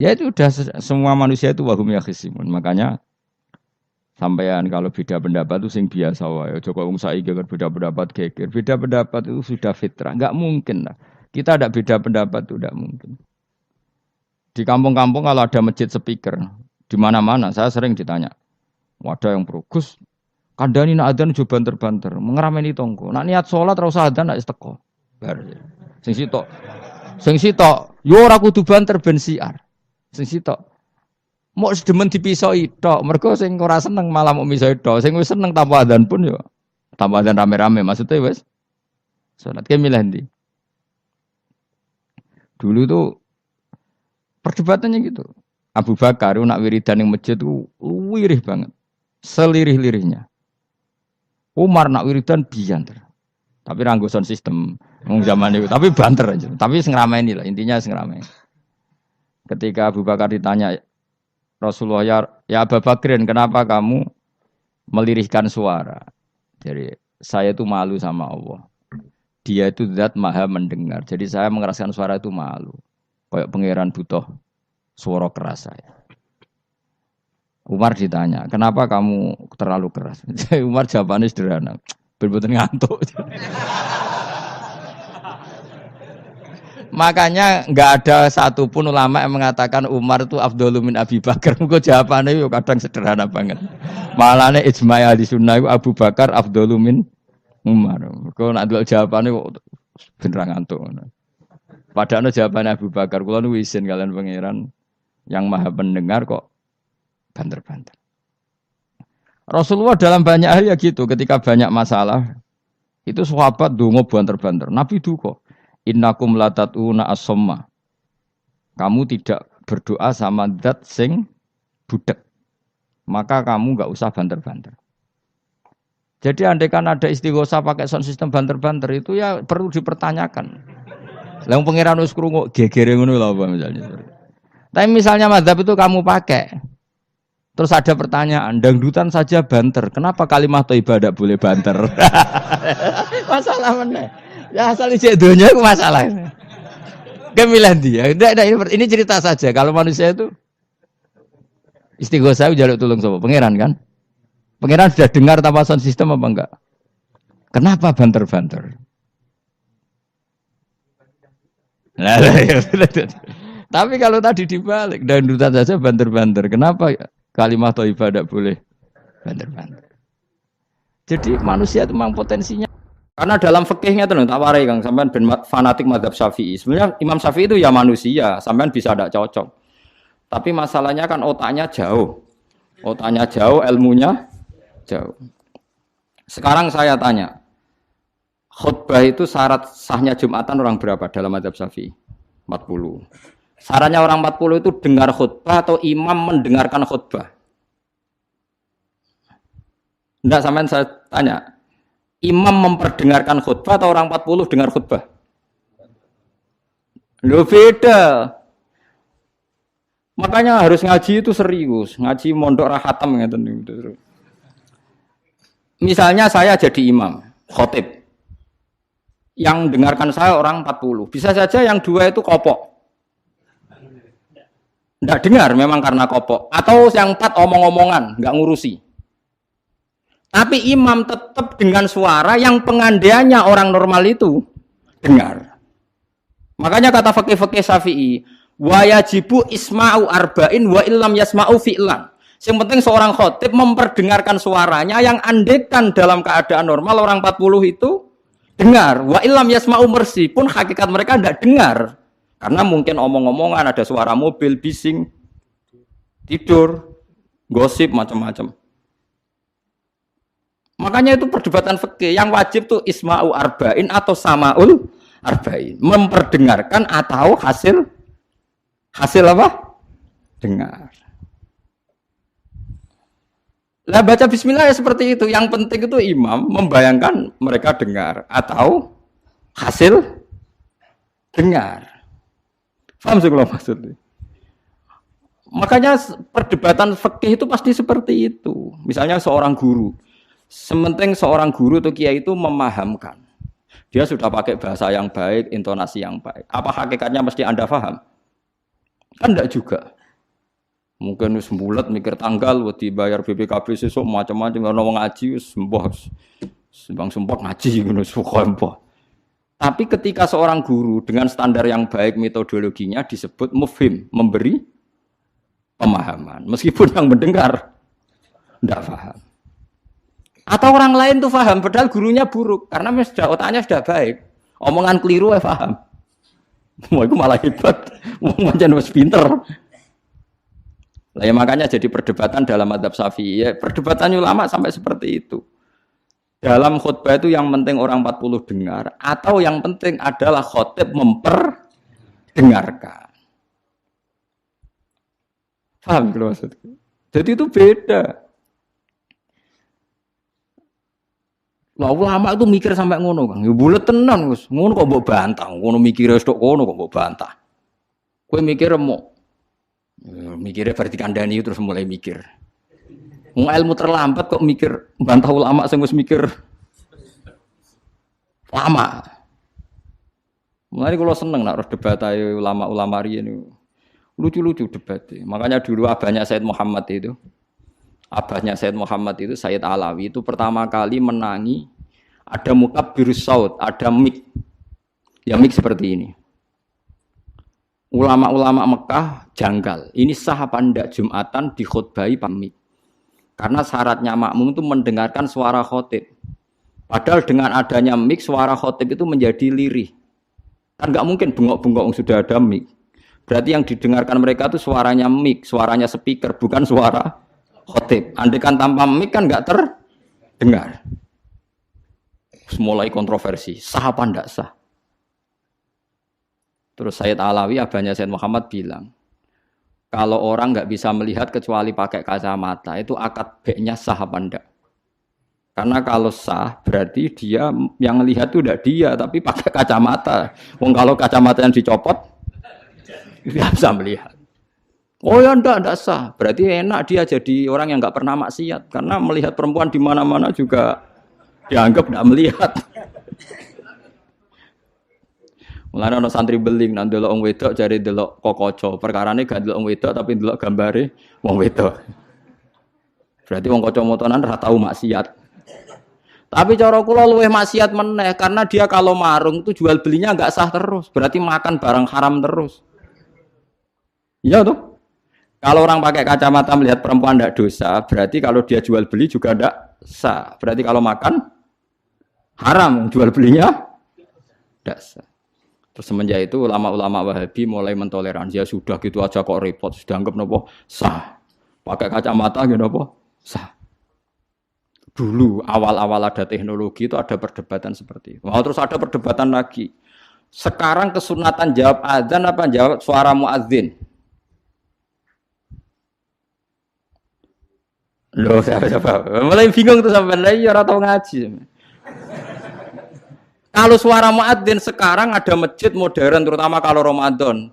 Ya itu udah semua manusia itu wahum yakhisimun. Makanya sampean kalau beda pendapat itu sing biasa wae. Joko wong saiki kan beda pendapat geger. Beda pendapat itu sudah fitrah. Enggak mungkin lah. Kita ada beda pendapat itu enggak mungkin. Di kampung-kampung kalau ada masjid speaker, di mana-mana saya sering ditanya. Wadah yang progus, kandani nak adzan jo banter-banter, mengerameni tonggo. Nak niat salat ora usah adzan nak teko. Bar. Sing sitok, yo ora kudu banter ben siar. Sing sitok mau sedemen dipisoi tok, mergo sing ora seneng malah mau misoi tok, sing wis seneng tanpa adzan pun yo tanpa adzan rame-rame maksudnya wis salat ke milih ndi. Dulu tuh perdebatannya gitu. Abu Bakar nak wiridan ning masjid tuh wirih banget. Selirih-lirihnya. Umar nak wiridan bianter. Tapi ranggoson sistem wong zaman itu, tapi banter aja. Tapi sing ramai lah, intinya sing ramai. Ketika Abu Bakar ditanya Rasulullah, ya Abu Bakrin, kenapa kamu melirihkan suara? Jadi saya itu malu sama Allah. Dia itu zat maha mendengar. Jadi saya mengeraskan suara itu malu. Kayak pangeran butuh suara keras saya. Umar ditanya, kenapa kamu terlalu keras? Umar jawabannya sederhana, bener-bener ngantuk. Makanya nggak ada satupun ulama yang mengatakan Umar itu afdhalu min Abi Bakar. Mungkin jawabannya yo kadang sederhana banget. Malahnya ijma' ahli sunnah Abu Bakar afdhalu min Umar. Kalau nak dulu jawabannya bener ngantuk. Padahal jawabannya Abu Bakar. Kalau nu isin kalian pangeran yang maha pendengar kok banter-banter. Rasulullah dalam banyak hal ya gitu, ketika banyak masalah itu sahabat dongo banter-banter. Nabi duka, innakum latatuna as-somma. Kamu tidak berdoa sama zat sing budek. Maka kamu enggak usah banter-banter. Jadi andaikan ada istighosah pakai sound system banter-banter itu ya perlu dipertanyakan. Lah wong pangeran wis krungu gegere ngono lho apa misalnya. Tapi misalnya mazhab itu kamu pakai. Terus ada pertanyaan, dangdutan saja banter. Kenapa kalimat thayyibah tidak boleh banter? Masalah mana? Ya asal ijek donya itu masalah. Kemilan dia. Ini cerita saja. Kalau manusia itu istighosah jaluk tulung sapa? Pangeran kan? Pangeran sudah dengar tanpa sound system apa enggak? Kenapa banter-banter? Tapi kalau tadi dibalik, dangdutan saja banter-banter. Kenapa kalimat thayyibah tidak boleh banter-banter? Jadi manusia itu memang potensinya. Karena dalam fikihnya itu tak warai Kang, sampean ben fanatik mazhab Syafi'i. Sebenarnya Imam Syafi'i itu ya manusia, sampean bisa tidak cocok. Tapi masalahnya kan otaknya jauh. Otaknya jauh, ilmunya jauh. Sekarang saya tanya, khutbah itu syarat sahnya Jumatan orang berapa dalam mazhab Syafi'i? 40. Syaratnya orang 40 itu dengar khutbah atau imam mendengarkan khutbah? Enggak, sampean saya tanya. Imam memperdengarkan khutbah atau orang 40 dengar khutbah? Loh beda. Makanya harus ngaji itu serius. Ngaji mondok rahatam gitu. Misalnya saya jadi imam, khotib. Yang dengarkan saya orang 40. Bisa saja yang dua itu kopok. Tidak dengar memang karena kopok. Atau yang 4 omong-omongan, nggak ngurusi. Tapi imam tetap dengan suara yang pengandaiannya orang normal itu dengar. Makanya kata fikih-fikih Syafi'i, wa yajibu isma'u arba'in wa illam yasma'u fi'lan. Yang penting seorang khotib memperdengarkan suaranya yang andekan dalam keadaan normal orang 40 itu dengar. Wa illam yasma'u mersi pun hakikat mereka tidak dengar. Karena mungkin omong-omongan, ada suara mobil, bising, tidur, gosip, macam-macam. Makanya itu perdebatan fikih. Yang wajib tuh isma'u arba'in atau sama'ul arba'in. Memperdengarkan atau hasil apa? Dengar. Lah baca bismillah ya seperti itu. Yang penting itu imam membayangkan mereka dengar atau hasil dengar. Paham sih kalau maksudnya? Makanya perdebatan fikih itu pasti seperti itu. Misalnya seorang guru. Sementing seorang guru atau kiai itu memahamkan. Dia sudah pakai bahasa yang baik, intonasi yang baik. Apa hakikatnya mesti Anda paham? Kan enggak juga. Mungkin wis mbulet mikir tanggal wedi bayar BPKB sesuk macam-macam ono wong ngaji wis mbah sembang sumpah ngaji ngono sumpah. Tapi ketika seorang guru dengan standar yang baik metodologinya disebut mufhim, memberi pemahaman. Meskipun yang mendengar tidak paham. Atau orang lain tuh paham, padahal gurunya buruk. Karena sudah otaknya sudah baik. Omongan keliru paham. Wah itu malah hebat. Wong pancen wis pinter. Lah ya makanya jadi perdebatan dalam mazhab Syafi'i. Ya, perdebatan ulama sampai seperti itu. Dalam khutbah itu yang penting orang 40 dengar atau yang penting adalah khotib memperdengarkan. Paham kalau maksudku? Jadi itu beda. Lah ulama itu mikir sampai ngono, Kang. Ya bulet tenan, Gus. Ngono kok mbok bantah. Ngono mikire tok kono kok mbok bantah. Kowe mikir mau mikirnya berarti kandani terus mulai mikir. Wong ilmu terlambat kok mikir bantah ulama sing wis mikir lama. Mulane kula seneng nek debat ae ulama-ulama riyen. Lucu-lucu debatnya. Makanya dulu abahnya Said Muhammad itu Said Alawi itu pertama kali menangi ada mukabbirus saut, ada mik. Ya mik seperti ini. Ulama-ulama Mekah janggal. Ini sah apa ndak Jumatan dikhutbahi pamit. Karena syaratnya makmum itu mendengarkan suara khotib. Padahal dengan adanya mik suara khotib itu menjadi lirih. Kan enggak mungkin bengok-bengok sudah ada mik. Berarti yang didengarkan mereka itu suaranya mik, suaranya speaker, bukan suara khotib. Andaikan tanpa mik kan enggak terdengar. Mulai kontroversi, sah apa enggak sah? Terus Said Alawi, abahnya Said Muhammad bilang, kalau orang nggak bisa melihat kecuali pakai kacamata, itu akad B-nya sah apa enggak? Karena kalau sah, berarti dia yang lihat itu tidak dia, tapi pakai kacamata. Wong kalau kacamata yang dicopot, nggak bisa melihat. Oh ya enggak sah. Berarti enak dia jadi orang yang nggak pernah maksiat, karena melihat perempuan di mana-mana juga dianggap tidak melihat. Mulane ana santri beling nang delok wong wedok jare delok kokoco. Perkarane gak delok wong wedok tapi delok gambare wong wedok. Berarti wong kacamataan ora tau maksiat. Tapi cara kula luwih maksiat meneh karena dia kalau marung itu jual belinya enggak sah terus. Berarti makan barang haram terus. Iya tuh. Kalau orang pakai kacamata melihat perempuan enggak dosa, berarti kalau dia jual beli juga enggak sah. Berarti kalau makan haram, jual belinya enggak sah. Terus semenjak itu ulama-ulama Wahabi mulai mentoleransi, ya sudah gitu aja kok repot, sudah anggap nopo sah. Pakai kacamata gitu nopo sah. Dulu awal-awal ada teknologi itu ada perdebatan seperti itu. Terus ada perdebatan lagi. Sekarang kesunatan jawab adzan apa jawab suara muadzin? Loh, siapa? Mulai bingung tuh sampai lagi orang tahu ngaji. Kalau suara muadzin sekarang ada masjid modern terutama kalau Ramadan.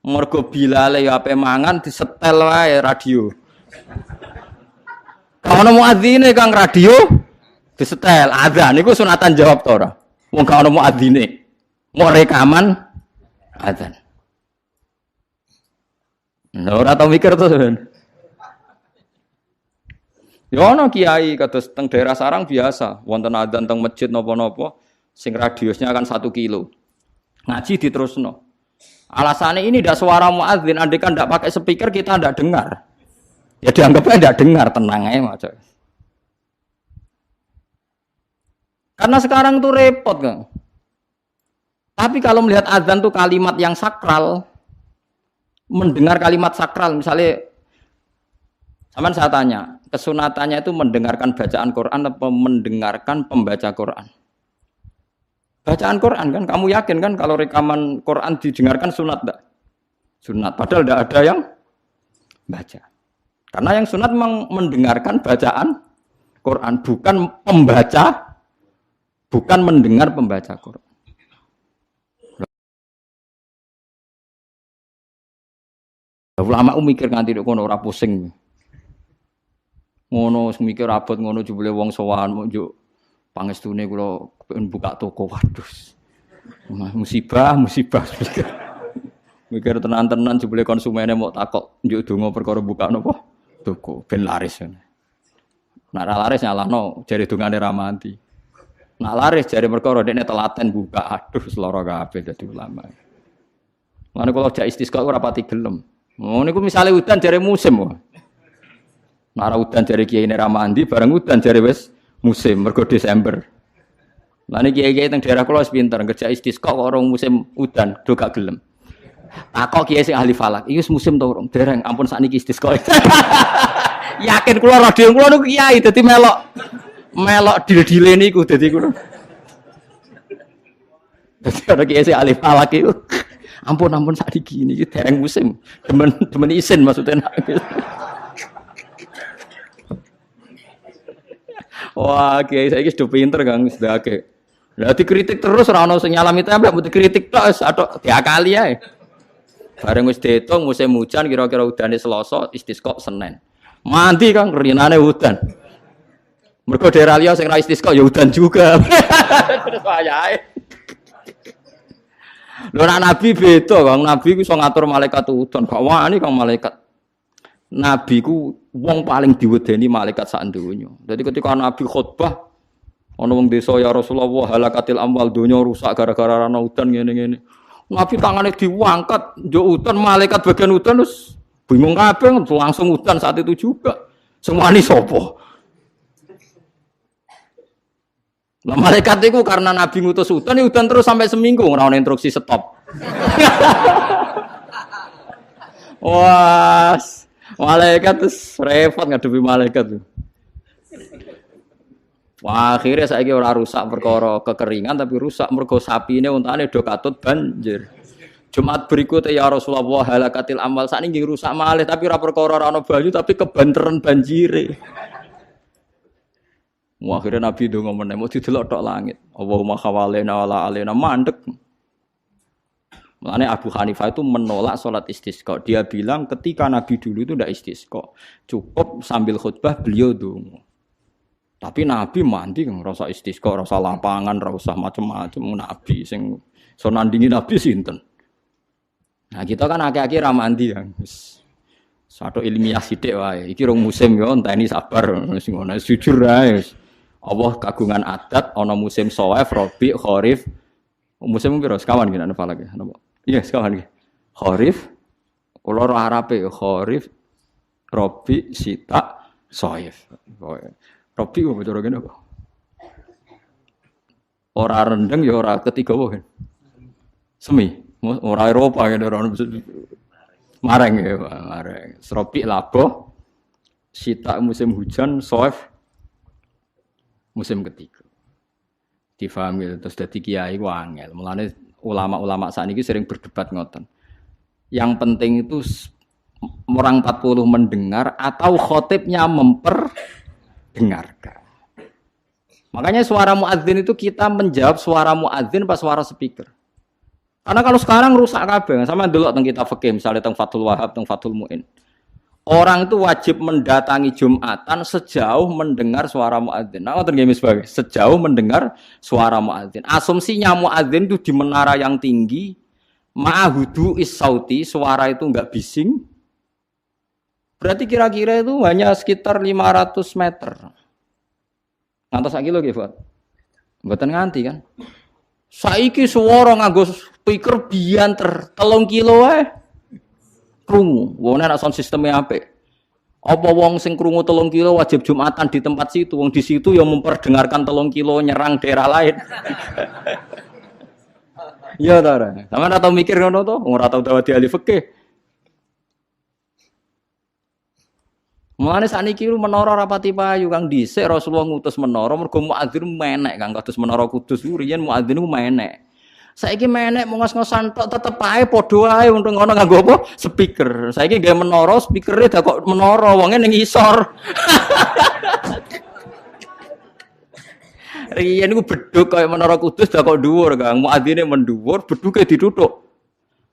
Mergo bilale ya ape mangan disetel wae radio. Kalau muadzine Kang radio disetel adzan niku sunatan jawab to ora? Wong gak ono muadzine. Mau rekaman adzan. Lha ora tau mikir to, Sen. Ya ono kiai kados teng daerah sarang biasa, wonten adzan teng masjid napa-napa. Sing radiusnya kan 1 kilo. Ngaji diterusno. Alasannya ini tidak suara muadzin, andai kan tidak pakai speaker kita tidak dengar. Ya dianggapnya tidak dengar, tenang aja macam. Karena sekarang tuh repot kan. Tapi kalau melihat azan tuh kalimat yang sakral, mendengar kalimat sakral, misalnya, sama saya tanya, kesunatannya itu mendengarkan bacaan Quran atau mendengarkan pembaca Quran? Bacaan Quran kan, kamu yakin kan kalau rekaman Quran didengarkan sunat enggak? Sunat, padahal tidak ada yang baca. Karena yang sunat memang mendengarkan bacaan Quran, bukan pembaca, bukan mendengar pembaca Quran. Ulama mikir nganti kono ora pusing. Ngono mikir abot ngono jebule wong sowan njuk pangestune kula buka toko, waduh. Musibah. Mikir tenan-tenan jebule konsumennya mau takok njuk donga perkara buka napa? Toko ben laris. Nak laris nyalahno jare dongane ra mati. Nak laris jare perkara dekne telaten buka. Aduh seloro kabeh dadi ulama. Mane kalau jak istisqa ora pati gelem. Ngono niku misale udan jare musim wae. Nak udan jare kiai ra mandi bareng udan jare wis musim mergo Desember. Lah niki kiai-kiai teng daerah kula wis pinter kerja istisqa kok ora musim udan do gak gelem. Takok kiai sing ahli falak, iki wis musim to urung? Dereng, ampun sakniki istisqa. Yakin kula radio kula niku kiai dadi melok dil-dile niku dadi kula. Dadi ana kiai sing ahli falak iku. Ampun sakniki niki dereng musim. Demen isin maksudnya. Wah, kiai saiki sudah pinter Kang, sudah akeh. Lah dikritik terus ora ono sing nyalami tembak, mbok dikritik tok wis atok diakali ae. Bareng wis diitung musim hujan kira-kira udane Selasa, istisqa Senin. Mandi Kang rinane udan. Mergo daerah liya sing ra istisqa ya udan juga. Terus wayahe. Lho nek nabi beda Kang, nabi ku iso ngatur malaikat udan, gak wani Kang malaikat. Nabi ku wong paling diwedeni malaikat sak donya. Dadi ketika nabi khutbah ana wong desa ya Rasulullah halakatil amwal donya rusak gara-gara ana udan ngene-ngene. Nabi tangane diangkat, njuk udan malaikat bagian udan terus bingung kabeh langsung udan saat itu juga. Semua ini sapa? Nah, malaikat itu karena Nabi ngutus udan, ya udan terus sampai seminggu ora ono instruksi stop. Wah, malaikat terus repot ngadepi malaikat tuh. Wah, akhirnya saiki ora rusak perkara kekeringan tapi rusak mergo sapine untane do katut banjir. Jumat berikutnya ya Rasulullah halakatil amal sakniki rusak malih tapi ora perkara ora ana banyu tapi kebanteran banjire. Wah, akhirnya Nabi ndonga meneh mau didelok tok langit. Allahumma khawalena wala alena mandek. Makanya Abu Hanifah itu menolak sholat istisqa. Dia bilang ketika Nabi dulu itu tidak istisqa. Cukup sambil khutbah beliau donga. Tapi Nabi mandi kan rasa istisqa, rasa lapangan, rasa macam-macam Nabi sing so nandingi Nabi sinten. Nah, kita kan akeh-akeh ra mandi kan. Satu ilmiah sithik wae. Iki rong musim yo enteni sabar wis ngono jujur ae. Allah kagungan adat ana musim Shawaif, Rabi, Kharif. Musim piro sekawan ki nek falak ya. Iya, sekawan ki. Kharif kula ora arape Kharif, Rabi, Sita, Shawaif. Robi kok cara kene apa? Ora rendeng ya ora ketiga wae. Semi, ora Eropa ya ora mareng ya, mareng. Robi labo, Sita musim hujan, Soef musim ketiga. Difahami terus dadi kiai ku angel. Mulane ulama-ulama sakniki sering berdebat ngoten. Yang penting itu orang 40 mendengar atau khotibnya dengarkan. Makanya suara muadzin itu kita menjawab suara muadzin pas suara speaker. Karena kalau sekarang rusak kabeh, sama dulu teng kita fikih misalnya teng Fathul Wahhab, teng Fathul Muin. Orang itu wajib mendatangi Jumatan sejauh mendengar suara muadzin. Nah, ngoten nggih sebagai sejauh mendengar suara muadzin. Asumsinya muadzin itu di menara yang tinggi, ma'hudu is-sauti, suara itu enggak bising. Berarti kira-kira itu hanya sekitar 500 meter. Ngantos sak kilo nggih, Pak. Mboten nganti kan. Saiki swara nganggo speaker bianter 3 kilo wae. Krungu. Wong nek sound sisteme apik. Apa wong sing krungu 3 kilo wajib Jumatan di tempat situ? Wong di situ yang memperdengarkan 3 kilo nyerang daerah lain. Iya ta ora? Sampeyan ora tau mikir ngono to? Ora tau dawuh ahli fikih. Mulane sakniki menara rapati payu Kang dhisik Rasulullah ngutus menara mergo muadzin menek Kang kados menara Kudus riyen muadzin ku menek. Saiki menek ngos-ngosan tok tetep ae padha ae untung ngono nganggo apa? Speaker. Saiki gawe menara speakere dak kok menara wonge ning isor. Riyen niku bedhug kaya menara Kudus dak kok dhuwur Kang. Muadzine mendhuwur, bedhuge dituthuk.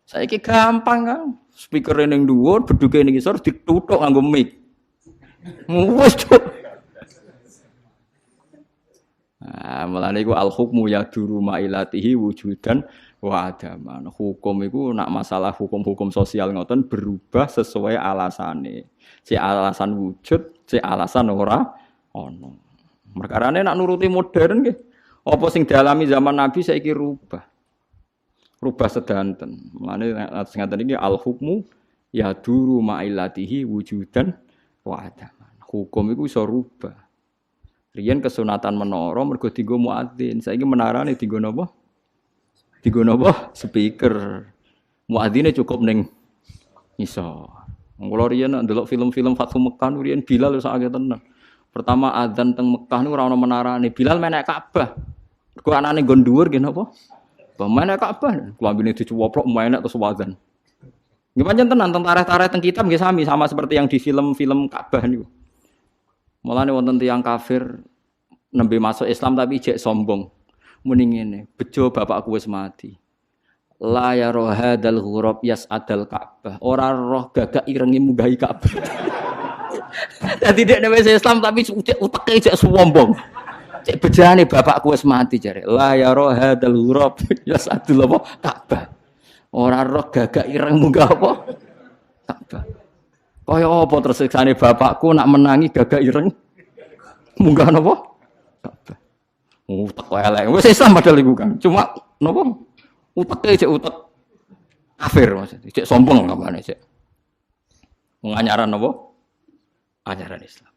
Saiki gampang Kang. Speakere ning dhuwur, bedhuge ning isor dituthuk nganggo mic. Wes cuk. Nah, mulane iku al hukmu yaduru mailatihi wujudan wa adaman. Hukum iku nak masalah hukum-hukum sosial ngoten berubah sesuai alasane. Si alasan wujud, si alasan ora ono. Perkarane nak nuruti modern nggih. Apa sing dialami zaman Nabi saiki rubah. Rubah sedanten. Mulane sing ngaten iki al hukmu ya duru ma'ilatihi wujudan wa adaman. Hukum iku iso rubah. Riyen kesunatan menara mergo dienggo muadzin. Saiki menarane dienggo napa? Dienggo napa? Speaker. Muadzine cukup ning iso. Kula riyen ndelok film-film Fathu Mekkah riyen Bilal sak akeh tenan. Pertama adzan teng Mekkah niku ora ono menarane. Bilal menek Ka'bah. Mergo anane nggon dhuwur nggih napa? Menek Ka'bah. Klambine dicuwoplok menek terus wadzan. Nggih pancen tenan teng tarikh-tarikh teng kitab nggih sami sama seperti yang di film-film Ka'bah niku. Mulane wonten tiyang kafir nembe masuk Islam tapi jek sombong. Muni ngene, bejo bapakku wis mati. La ya rohadal ghurab yas'adal Ka'bah. Ora roh gagak irengi munggahi Ka'bah. Dadi dek wis Islam tapi uteke jek sombong. Cek bejane bapakku wis mati jare. La ya rohadal ghurab yas'adul Ka'bah. Ora roh gagak ireng munggah apa? Ka'bah. Kaya apa tersiksane bapakku nak menangi gagak ireng munggah napa? Ka'bah. Utek elek. Wis Islam padahal iku kan. Cuma napa? Uteke cek utek kafir maksudnya. Cek sombong kamane cek. Menganyaran napa? Ajaran Islam.